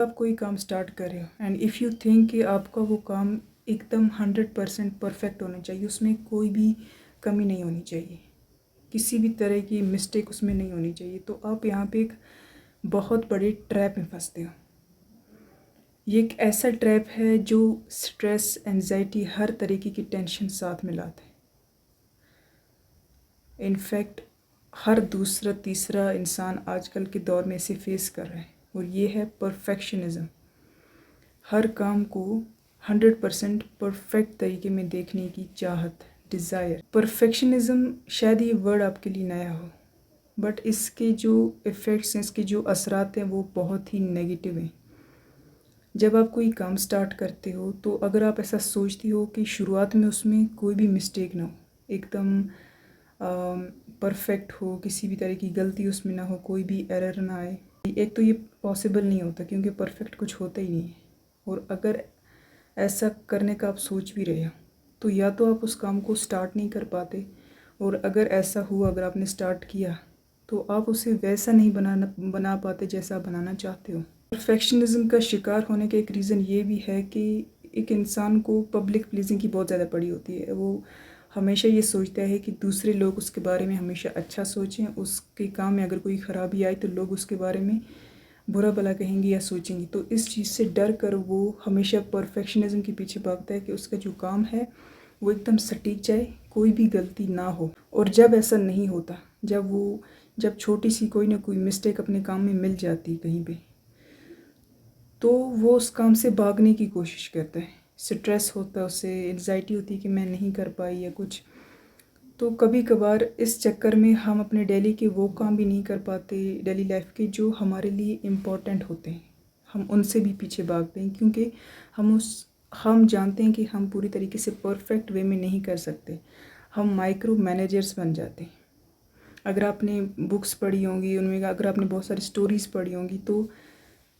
आप कोई काम स्टार्ट कर रहे हो एंड इफ़ यू थिंक कि आपका वो काम एकदम 100% परफेक्ट होना चाहिए, उसमें कोई भी कमी नहीं होनी चाहिए, किसी भी तरह की मिस्टेक उसमें नहीं होनी चाहिए, तो आप यहाँ पे एक बहुत बड़े ट्रैप में फंसते हो। ये एक ऐसा ट्रैप है जो स्ट्रेस, एंजाइटी, हर तरीके की टेंशन साथ में लाता है। इनफैक्ट हर दूसरा तीसरा इंसान आजकल के दौर में इसे फेस कर रहा है, और ये है परफेक्शनिज़म। हर काम को 100% परफेक्ट तरीके में देखने की चाहत, डिज़ायर। परफेक्शनिज़म शायद ये वर्ड आपके लिए नया हो, बट इसके जो इफ़ेक्ट्स हैं, इसके जो असरात हैं, वो बहुत ही नेगेटिव हैं। जब आप कोई काम स्टार्ट करते हो तो अगर आप ऐसा सोचती हो कि शुरुआत में उसमें कोई भी मिस्टेक ना हो, एकदम परफेक्ट हो, किसी भी तरह की गलती उसमें ना हो, कोई भी एरर ना आए, एक तो ये पॉसिबल नहीं होता क्योंकि परफेक्ट कुछ होता ही नहीं है। और अगर ऐसा करने का आप सोच भी रहे हो तो या तो आप उस काम को स्टार्ट नहीं कर पाते, और अगर ऐसा हुआ, अगर आपने स्टार्ट किया तो आप उसे वैसा नहीं बना पाते जैसा आप बनाना चाहते हो। परफेक्शनिज्म का शिकार होने का एक रीज़न ये भी है कि एक इंसान को पब्लिक प्लीजिंग की बहुत ज़्यादा पड़ी होती है। वो हमेशा ये सोचता है कि दूसरे लोग उसके बारे में हमेशा अच्छा सोचें, उसके काम में अगर कोई ख़राबी आई तो लोग उसके बारे में बुरा भला कहेंगे या सोचेंगे। तो इस चीज़ से डर कर वो हमेशा परफेक्शनिज्म के पीछे भागता है कि उसका जो काम है वो एकदम सटीक जाए, कोई भी गलती ना हो। और जब ऐसा नहीं होता, जब छोटी सी कोई ना कोई मिस्टेक अपने काम में मिल जाती कहीं पे, तो वो उस काम से भागने की कोशिश करता है। स्ट्रेस होता है, उसे एंजाइटी होती है कि मैं नहीं कर पाई या कुछ। तो कभी कभार इस चक्कर में हम अपने डेली के वो काम भी नहीं कर पाते, डेली लाइफ के जो हमारे लिए इम्पोर्टेंट होते हैं, हम उनसे भी पीछे भागते हैं क्योंकि हम जानते हैं कि हम पूरी तरीके से परफेक्ट वे में नहीं कर सकते। हम माइक्रो मैनेजर्स बन जाते हैं। अगर आपने बुक्स पढ़ी होंगी, उनमें अगर आपने बहुत सारी स्टोरीज़ पढ़ी होंगी, तो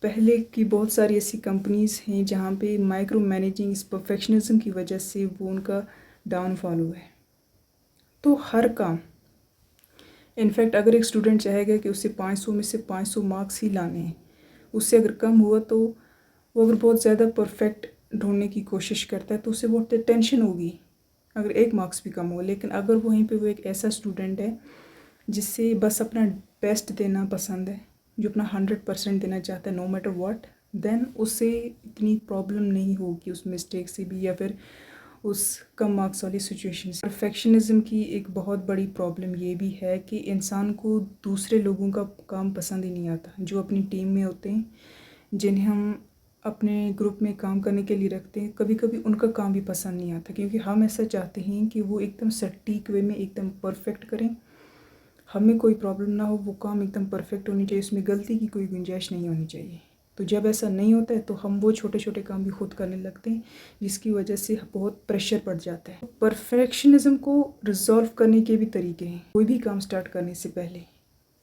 पहले की बहुत सारी ऐसी कंपनीज़ हैं जहाँ पे माइक्रो मैनेजिंग, इस परफेक्शनिज्म की वजह से वो उनका डाउनफॉल हुआ है। तो हर काम, इनफैक्ट अगर एक स्टूडेंट चाहेगा कि उसे 500 में से 500 मार्क्स ही लाने हैं, उससे अगर कम हुआ तो वो अगर बहुत ज़्यादा परफेक्ट ढूंढने की कोशिश करता है तो उसे बहुत टेंशन होगी अगर एक मार्क्स भी कम हो। लेकिन अगर वहीं पे वो एक ऐसा स्टूडेंट है जिससे बस अपना बेस्ट देना पसंद है, जो अपना 100% देना चाहता है नो मैटर व्हाट, देन उसे इतनी प्रॉब्लम नहीं होगी उस मिस्टेक से भी या फिर उस कम मार्क्स वाली सिचुएशन से। परफेक्शनिज्म की एक बहुत बड़ी प्रॉब्लम ये भी है कि इंसान को दूसरे लोगों का काम पसंद ही नहीं आता, जो अपनी टीम में होते हैं, जिन्हें हम अपने ग्रुप में काम करने के लिए रखते हैं। कभी कभी उनका काम भी पसंद नहीं आता क्योंकि हम ऐसा चाहते हैं कि वो एकदम सटीक वे में एकदम परफेक्ट करें, हमें कोई प्रॉब्लम ना हो, वो काम एकदम परफेक्ट होनी चाहिए, उसमें गलती की कोई गुंजाइश नहीं होनी चाहिए। तो जब ऐसा नहीं होता है तो हम वो छोटे छोटे काम भी खुद करने लगते हैं, जिसकी वजह से बहुत प्रेशर पड़ जाता है। परफेक्शनिज्म को रिजॉल्व करने के भी तरीके हैं। कोई भी काम स्टार्ट करने से पहले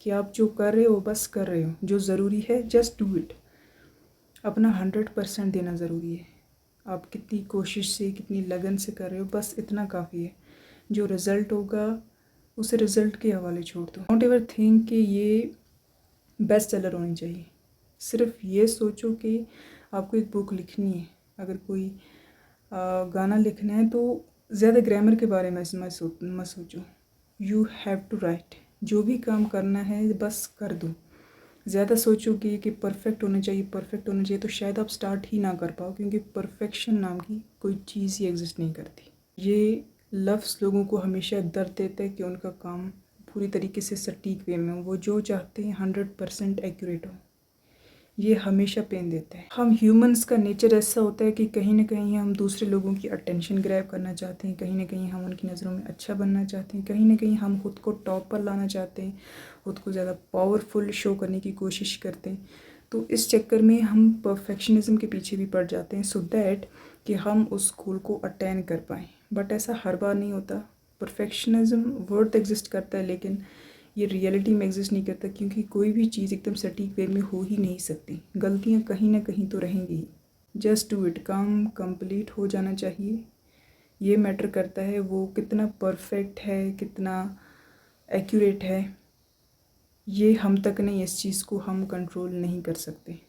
कि आप जो कर रहे हो बस कर रहे हो, जो ज़रूरी है जस्ट डू इट। अपना 100% देना ज़रूरी है। आप कितनी कोशिश से, कितनी लगन से कर रहे हो, बस इतना काफ़ी है। जो रिज़ल्ट होगा उसे रिज़ल्ट के हवाले छोड़ दो। डोंट एवर थिंक कि ये बेस्ट सेलर होनी चाहिए। सिर्फ ये सोचो कि आपको एक बुक लिखनी है, अगर कोई गाना लिखना है तो ज़्यादा ग्रामर के बारे में मत सोचो। You have to write. जो भी काम करना है बस कर दो। ज़्यादा सोचोगे कि परफेक्ट होना चाहिए, परफेक्ट होना चाहिए, तो शायद आप स्टार्ट ही ना कर पाओ क्योंकि परफेक्शन नाम की कोई चीज़ ही एग्जिस्ट नहीं करती। ये लफ्ज़ लोगों को हमेशा दर्द देता है कि उनका काम पूरी तरीके से सटीक वे में हो, वो जो चाहते हैं 100% एक्यूरेट हो, ये हमेशा पेन देता है। हम ह्यूमंस का नेचर ऐसा होता है कि कहीं ना कहीं हम दूसरे लोगों की अटेंशन ग्रैब करना चाहते हैं, कहीं ना कहीं हम उनकी नज़रों में अच्छा बनना चाहते हैं, कहीं ना कहीं हम खुद को टॉप पर लाना चाहते हैं, खुद को ज़्यादा पावरफुल शो करने की कोशिश करते हैं। तो इस चक्कर में हम परफेक्शनिज्म के पीछे भी पड़ जाते हैं सो दैट कि हम उस गोल को अटेन कर पाएँ। बट ऐसा हर बार नहीं होता। परफेक्शनिज्म वर्ड एग्जिस्ट करता है लेकिन ये रियलिटी में एग्जिस्ट नहीं करता क्योंकि कोई भी चीज़ एकदम सटीक वे में हो ही नहीं सकती। गलतियाँ कहीं ना कहीं तो रहेंगी ही। Just do it. काम कंप्लीट हो जाना चाहिए। ये मैटर करता है वो कितना परफेक्ट है, कितना एक्यूरेट है, ये हम तक नहीं, इस चीज़ को हम कंट्रोल नहीं कर सकते।